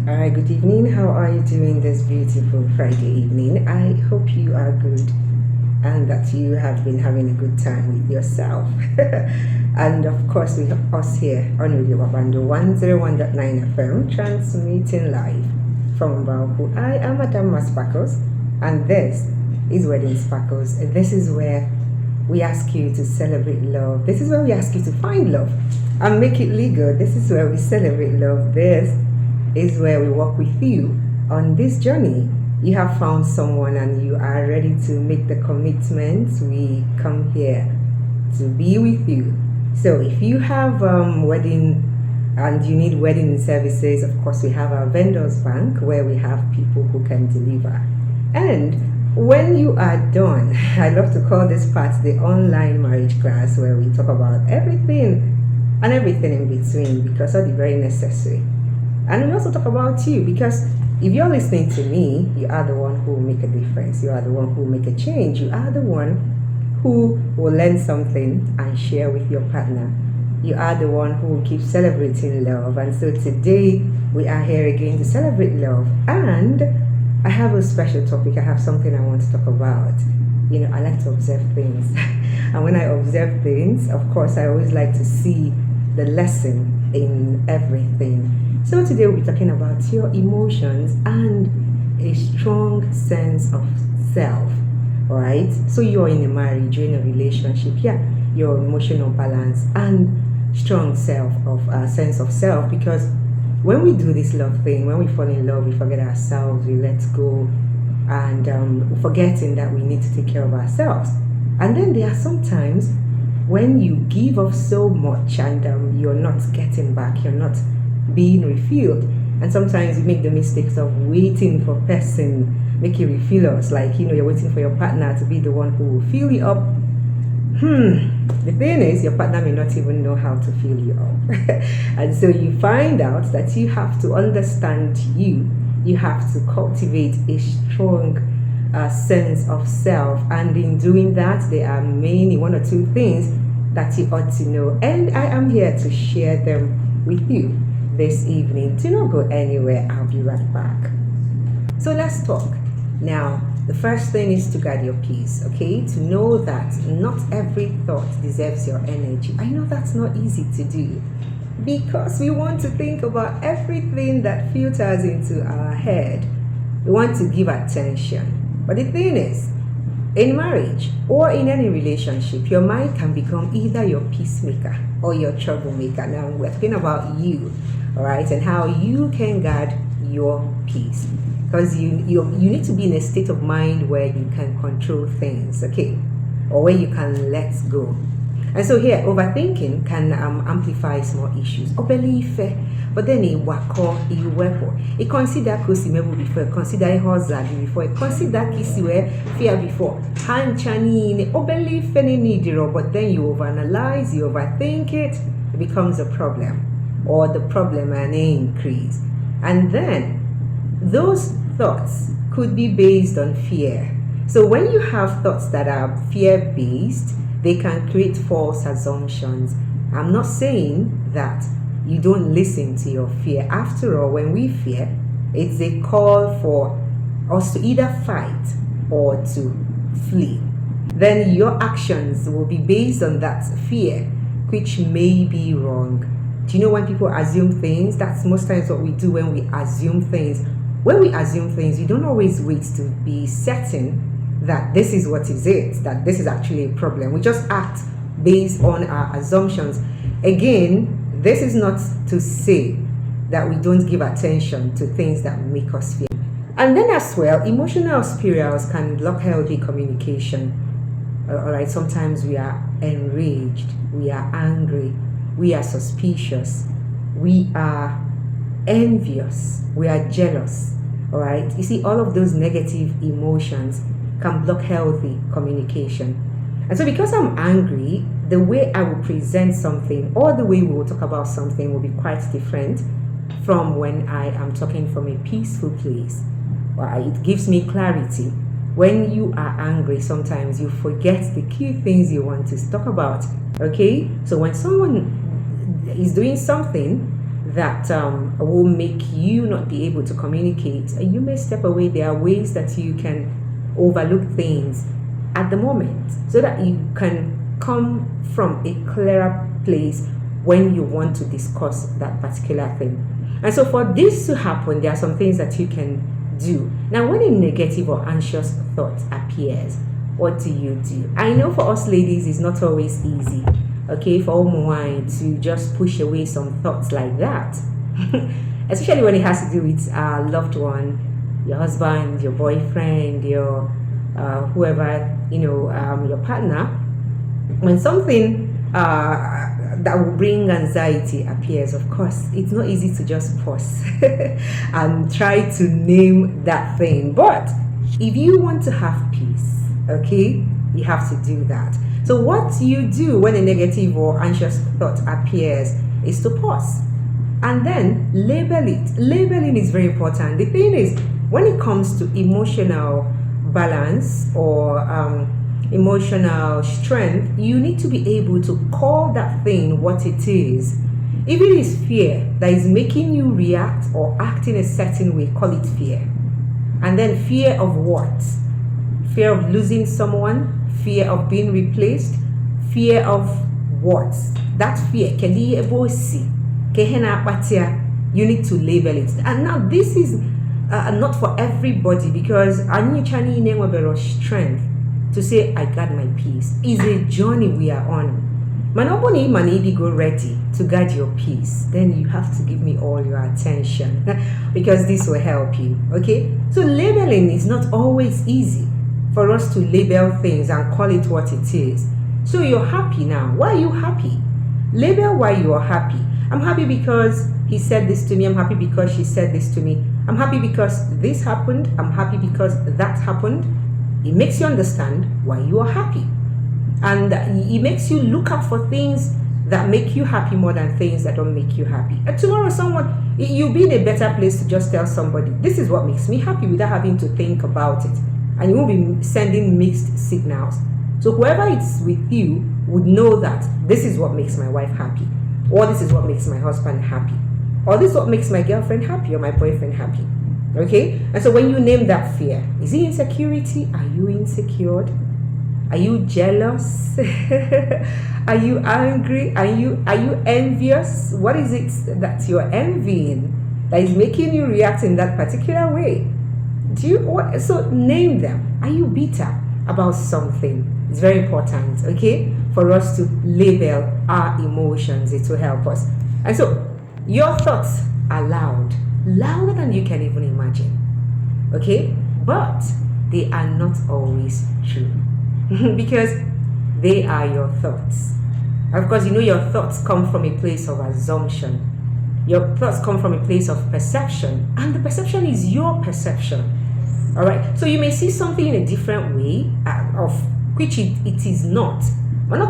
All right, good evening. How are you doing this beautiful Friday evening? I hope you are good and that you have been having a good time with yourself. And of course, we have us here on Radio Babando 101.9 FM, transmitting live from Bauku. I am Madam Sparkles, and this is Wedding Sparkles. This is where we ask you to celebrate love. This is where we ask you to find love and make it legal. This is where we celebrate love. This is where we walk with you on this journey. You have found someone and you are ready to make the commitment. We come here to be with you. So if you have wedding and you need wedding services, of course we have our vendors bank where we have people who can deliver. And when you are done, I love to call this part the online marriage class, where we talk about everything and everything in between, because that's very necessary. And we also talk about you, because if you're listening to me, you are the one who will make a difference. You are the one who will make a change. You are the one who will learn something and share with your partner. You are the one who will keep celebrating love. And so today we are here again to celebrate love. And I have a special topic. I have something I want to talk about. You know, I like to observe things. And when I observe things, of course, I always like to see the lesson in everything. So today we'll be talking about your emotions and a strong sense of self. All right. So you're in a marriage, you're in a relationship. Yeah, your emotional balance and strong sense of self. Because when we do this love thing, when we fall in love, we forget ourselves, we let go, and forgetting that we need to take care of ourselves. And then there are some times when you give off so much and you're not getting back, you're not being refilled. And sometimes you make the mistakes of waiting for person, make you refill us, like, you're waiting for your partner to be the one who will fill you up. The thing is, your partner may not even know how to fill you up. And so you find out that you have to understand you have to cultivate a strong sense of self. And in doing that, there are one or two things that you ought to know. And I am here to share them with you this evening. Do not go anywhere. I'll be right back. So let's talk. Now, the first thing is to guard your peace, okay? To know that not every thought deserves your energy. I know that's not easy to do, because we want to think about everything that filters into our head. We want to give attention. But the thing is, in marriage or in any relationship, your mind can become either your peacemaker or your troublemaker. Now, we're talking about you, all right, and how you can guard your peace. Because you need to be in a state of mind where you can control things, okay? Or where you can let go. And so here, overthinking can amplify small issues. But then it consider kosimebu before, consider hazard before, consider kisiwe fear before. Hanchani but then you overanalyze, you overthink it becomes a problem, or the problem and increase. And then those thoughts could be based on fear. So when you have thoughts that are fear-based, they can create false assumptions. I'm not saying that you don't listen to your fear. After all, when we fear, it's a call for us to either fight or to flee. Then your actions will be based on that fear, which may be wrong. Do you know when people assume things? That's most times what we do when we assume things. When we assume things, we don't always wait to be certain that this is what is it, that this is actually a problem. We just act based on our assumptions. Again, this is not to say that we don't give attention to things that make us fear. And then as well, emotional spirals can block healthy communication. All right, sometimes we are enraged, we are angry, we are suspicious, we are envious, we are jealous. All right, you see, all of those negative emotions can block healthy communication. And so because I'm angry, the way I will present something or the way we will talk about something will be quite different from when I am talking from a peaceful place. It gives me clarity. When you are angry, sometimes you forget the key things you want to talk about. Okay, so when someone is doing something that will make you not be able to communicate. You may step away. There are ways that you can overlook things at the moment so that you can come from a clearer place when you want to discuss that particular thing. And so for this to happen, there are some things that you can do. Now, when a negative or anxious thought appears, what do? I know for us ladies, it's not always easy, okay, for wine to just push away some thoughts like that, especially when it has to do with a loved one, your husband, your boyfriend, your whoever, your partner. When something that will bring anxiety appears, of course, it's not easy to just pause and try to name that thing. But if you want to have peace, okay, you have to do that. So what you do when a negative or anxious thought appears is to pause and then label it. Labeling is very important. The thing is, when it comes to emotional balance or emotional strength, you need to be able to call that thing what it is. If it is fear that is making you react or act in a certain way, call it fear. And then fear of what? Fear of losing someone, fear of being replaced, fear of what? That fear, you need to label it. And now this is not for everybody, because I need strength to say I got my peace. It's a journey we are on. Manoboni go ready to guard your peace. Then you have to give me all your attention because this will help you. Okay? So labeling is not always easy for us to label things and call it what it is. So you're happy now. Why are you happy? Label why you are happy. I'm happy because he said this to me. I'm happy because she said this to me. I'm happy because this happened. I'm happy because that happened. It makes you understand why you are happy. And it makes you look out for things that make you happy more than things that don't make you happy. And tomorrow you'll be in a better place to just tell somebody, this is what makes me happy, without having to think about it. And you won't be sending mixed signals. So whoever is with you would know that this is what makes my wife happy, or this is what makes my husband happy, or this is what makes my girlfriend happy or my boyfriend happy. Okay? And so when you name that fear, is it insecurity? Are you insecure? Are you jealous? Are you angry? Are you envious? What is it that you're envying that is making you react in that particular way? So name them. Are you bitter about something? It's very important, okay, for us to label our emotions. It will help us. And so your thoughts are loud, louder than you can even imagine, okay, but they are not always true because they are your thoughts. Of course, your thoughts come from a place of assumption. Your thoughts come from a place of perception, and the perception is your perception. All right, so you may see something in a different way of which it is not. At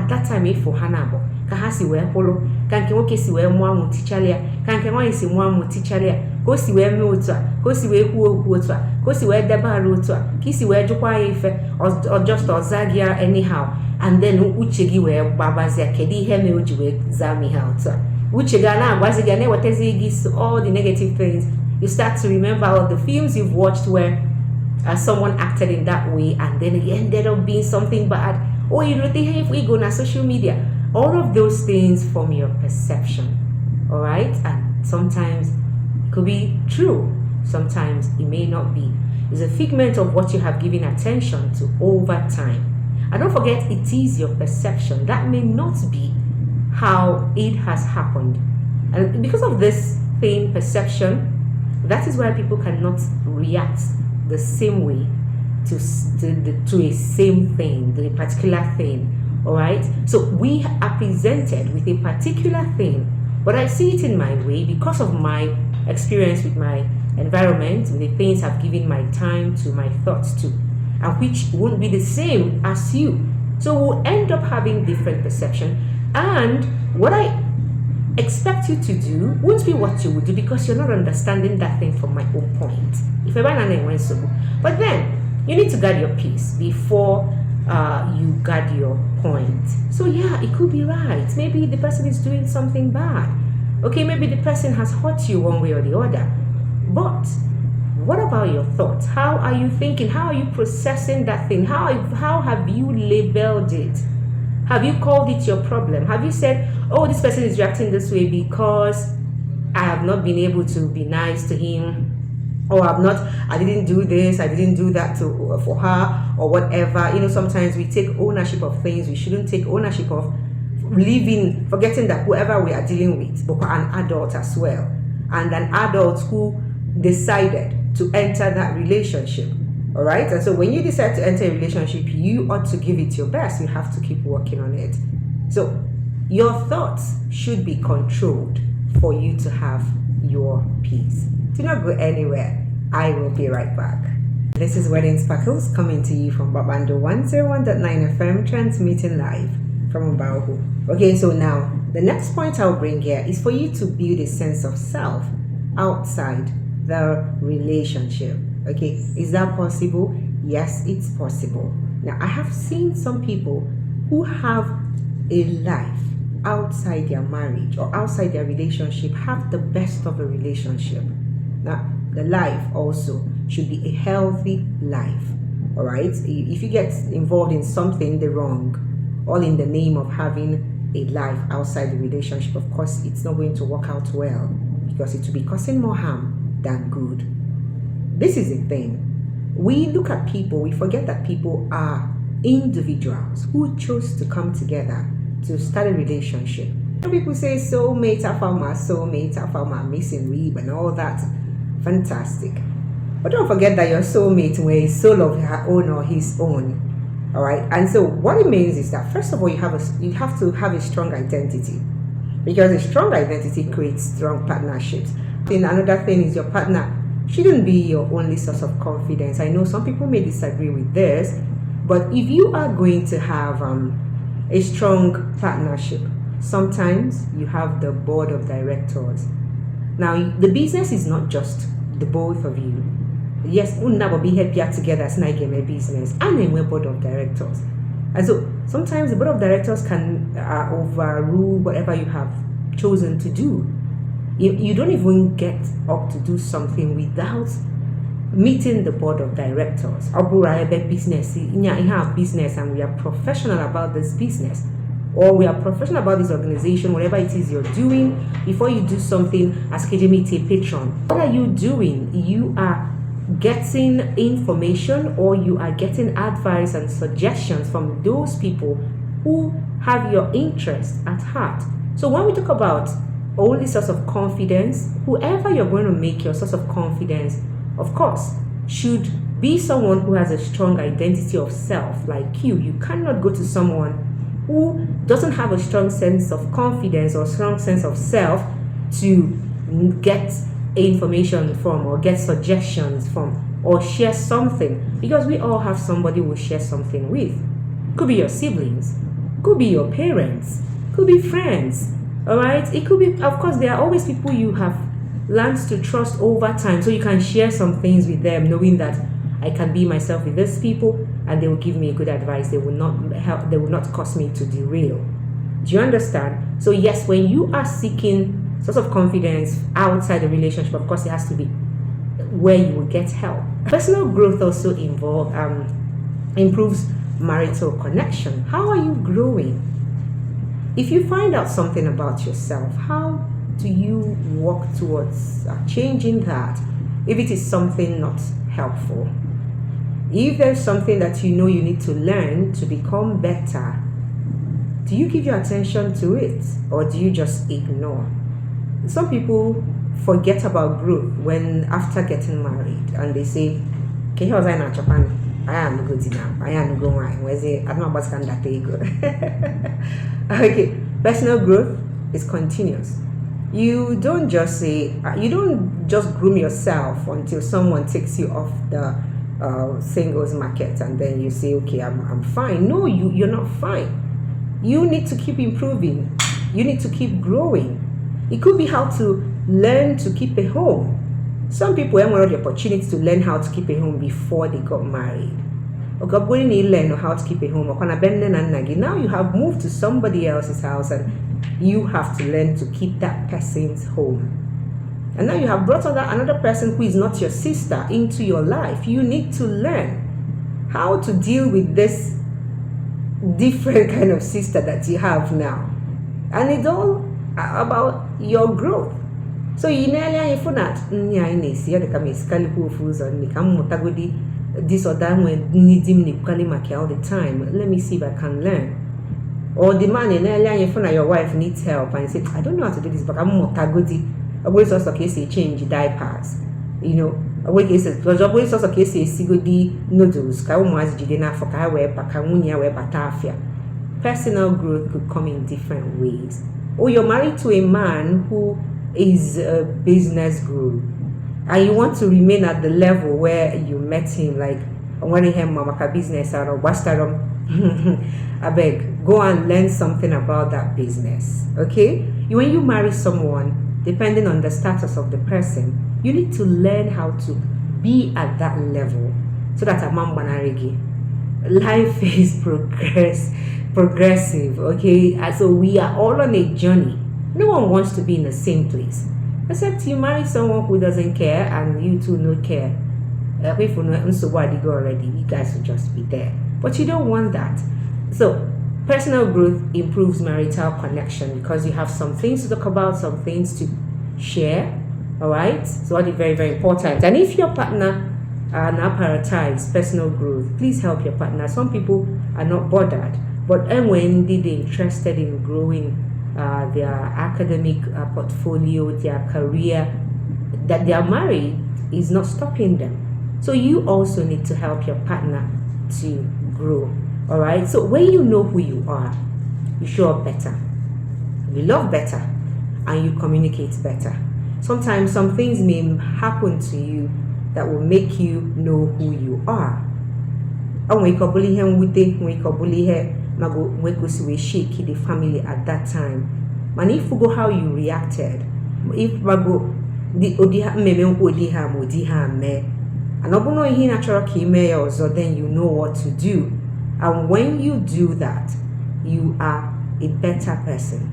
that time, for Hanabo, Kahasi were polo, Kanki si were Mwamu Tichalia, Kanki si Mwamu Tichalia, go si were Mutua, go si were Huotua, go si were Debarutua, Kisi were Jukwa Ife, or just or Zagia anyhow, and then Uchigi were Babazia Kedi Hemi Ujiwe Zami Hauta. Uchigana, Wazigane, what is all the negative things. You start to remember all the films you've watched where someone acted in that way and then it ended up being something bad. Or you know, if we go on social media, all of those things form your perception. All right, and sometimes it could be true, sometimes it may not be. It's a figment of what you have given attention to over time. And don't forget, it is your perception. That may not be how it has happened. And because of this thing, perception, that is why people cannot react the same way to a same thing, the particular thing. All right, so we are presented with a particular thing, but I see it in my way because of my experience with my environment, with the things I've given my time to, my thoughts to, and which won't be the same as you. So we'll end up having different perception, and what I expect you to do won't be what you would do because you're not understanding that thing from my own point. If I went so, but then you need to guard your peace before you guard your point. So yeah, it could be right. Maybe the person is doing something bad, Okay, maybe the person has hurt you one way or the other. But what about your thoughts? How are you thinking? How are you processing that thing? How have you labeled it? Have you called it your problem? Have you said, oh, this person is reacting this way because I have not been able to be nice to him, or I didn't do this, I didn't do that for her, or whatever. Sometimes we take ownership of things we shouldn't take ownership of, forgetting that whoever we are dealing with, but an adult as well, and an adult who decided to enter that relationship. All right. And so when you decide to enter a relationship, you ought to give it your best. You have to keep working on it. So your thoughts should be controlled for you to have your peace. Do not go anywhere. I will be right back. This is Wedding Sparkles coming to you from Babando 101.9 FM, transmitting live from Mbauhu. Okay, so now the next point I'll bring here is for you to build a sense of self outside the relationship. Okay, is that possible? Yes, it's possible. Now, I have seen some people who have a life outside their marriage or outside their relationship have the best of a relationship. Now, the life also should be a healthy life. All right, if you get involved in something the wrong, all in the name of having a life outside the relationship, of course, it's not going to work out well, because it will be causing more harm than good. This is the thing. We look at people, we forget that people are individuals who chose to come together to start a relationship. People say soulmate, I found my missing rib and all that. Fantastic. But don't forget that your soulmate were a soul of her own or his own. All right. And so what it means is that, first of all, you have to have a strong identity, because a strong identity creates strong partnerships. And another thing is, your partner shouldn't be your only source of confidence. I know some people may disagree with this, but if you are going to have a strong partnership, sometimes you have the board of directors. Now, the business is not just the both of you. Yes, we'll never be happier together as I game a business and a board of directors. And so sometimes the board of directors can overrule whatever you have chosen to do. You don't even get up to do something without meeting the board of directors. Business, you have business and we are professional about this business, or we are professional about this organization, whatever it is you're doing. Before you do something as KJMT patron, what are you doing? You are getting information, or you are getting advice and suggestions from those people who have your interest at heart. So when we talk about only source of confidence, whoever you're going to make your source of confidence, of course, should be someone who has a strong identity of self, like you. You cannot go to someone who doesn't have a strong sense of confidence or strong sense of self to get information from, or get suggestions from, or share something, because we all have somebody we share something with. Could be your siblings, could be your parents, could be friends. All right, it could be, of course, there are always people you have learned to trust over time, so you can share some things with them, knowing that I can be myself with these people and they will give me good advice. They will not cause me to derail. Do you understand? So yes, when you are seeking source of confidence outside the relationship, of course, it has to be where you will get help. Personal growth also improves marital connection. How are you growing? If you find out something about yourself, how do you work towards changing that if it is something not helpful? If there's something that you know you need to learn to become better, do you give your attention to it, or do you just ignore? Some people forget about growth when after getting married, and they say, "Okay, how's I not Japan? I am good enough. I am going. Where's it? I'm not about to go." Okay, personal growth is continuous. You don't just groom yourself until someone takes you off the singles market and then you say, "Okay, I'm fine." No, you're not fine. You need to keep improving. You need to keep growing. It could be how to learn to keep a home. Some people haven't had the opportunity to learn how to keep a home before they got married. Learn how to keep a home. Now you have moved to somebody else's house and you have to learn to keep that person's home. And now you have brought another person who is not your sister into your life. You need to learn how to deal with this different kind of sister that you have now. And it's all about your growth. So you know, if you're not, this or that when needing all the time. Let me see if I can learn. Or the man in if your wife needs help and say, I don't know how to do this, but I'm motagodi. Always also case change diapers. You know, always also case sigodi noodles, personal growth could come in different ways. Or you're married to a man who is a business guru and you want to remain at the level where you met him, like when he mama business or I beg, go and learn something about that business. Okay? When you marry someone, depending on the status of the person, you need to learn how to be at that level so that a man banarigi. Life is progressive, okay? And so we are all on a journey. No one wants to be in the same place. Except you marry someone who doesn't care and you two don't care. If you know already, you guys will just be there. But you don't want that. So personal growth improves marital connection because you have some things to talk about, some things to share. All right, so that is very, very important. And if your partner now prioritize personal growth, please help your partner. Some people are not bothered, but when they're interested in growing their academic portfolio, their career, that they are married is not stopping them. So you also need to help your partner to grow. All right, so when you know who you are, you show up better, you love better, and you communicate better. Sometimes some things may happen to you that will make you know who you are. And we can bully him with it, we can bully her, we go see shake the family at that time. And if you go how you reacted, if mago the odiha me, and obono hi natural kime also, then you know what to do. And when you do that, you are a better person.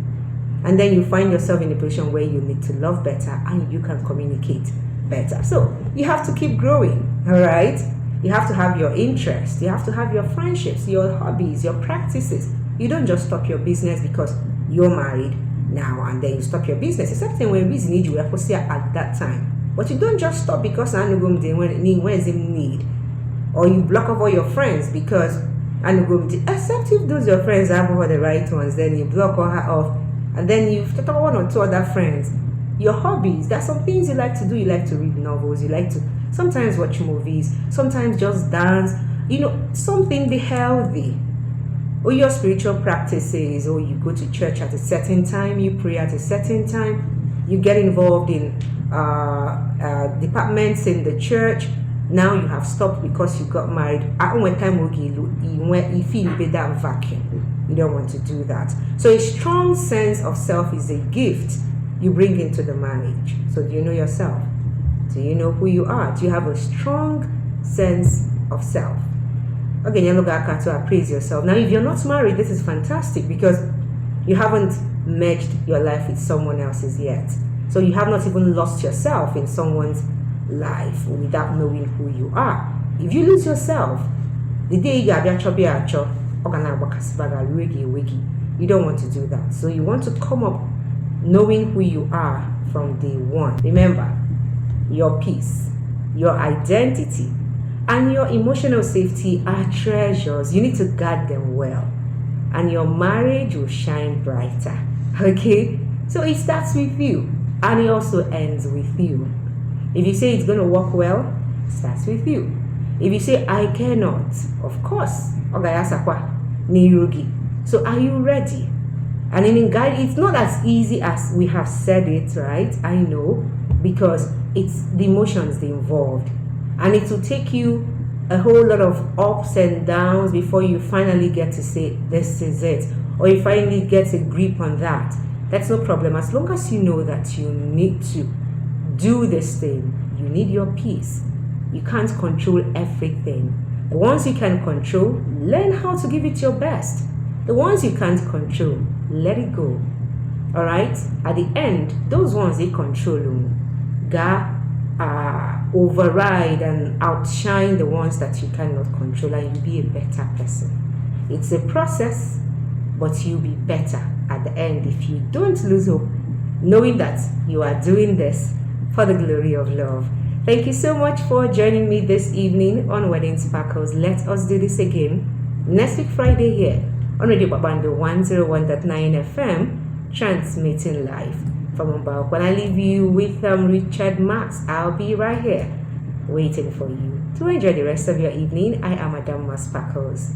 And then you find yourself in a position where you need to love better and you can communicate better. So you have to keep growing, all right? You have to have your interests. You have to have your friendships, your hobbies, your practices. You don't just stop your business because you're married now and then you stop your business. Except when reason need you at that time. But you don't just stop because when is in need. Or you block off all your friends because except if those your friends are all the right ones, then you block all her off. And then you've got one or two other friends. Your hobbies, there's some things you like to do. You like to read novels. You like to sometimes watch movies. Sometimes just dance. You know, something be healthy. Or your spiritual practices. Or you go to church at a certain time. You pray at a certain time. You get involved in departments in the church. Now you have stopped because you got married. At one time, you feel that vacuum. You don't want to do that. So a strong sense of self is a gift you bring into the marriage. So do you know yourself? Do you know who you are? Do you have a strong sense of self? Again, you look at to appraise yourself. Now, if you're not married, this is fantastic because you haven't merged your life with someone else's yet. So you have not even lost yourself in someone's life without knowing who you are. If you lose yourself, the day you you don't want to do that. So you want to come up knowing who you are from day one. Remember, your peace, your identity, and your emotional safety are treasures. You need to guard them well. And your marriage will shine brighter. Okay? So it starts with you. And it also ends with you. If you say it's going to work well, it starts with you. If you say, I cannot, of course, so are you ready? And in guide, it's not as easy as we have said it, right? I know, because it's the emotions involved. And it will take you a whole lot of ups and downs before you finally get to say, this is it. Or you finally get a grip on that. That's no problem. As long as you know that you need to do this thing, you need your peace. You can't control everything. The ones you can control, learn how to give it your best. The ones you can't control, let it go. All right. At the end, those ones they control ga override and outshine the ones that you cannot control, and you be a better person. It's a process, but you'll be better at the end if you don't lose hope, knowing that you are doing this for the glory of love. Thank you so much for joining me this evening on Wedding Sparkles. Let us do this again next week Friday here on Radio Babando 101.9 FM, transmitting live from Mbao. When I leave you with Richard Max, I'll be right here waiting for you to enjoy the rest of your evening. I am Madam Sparkles.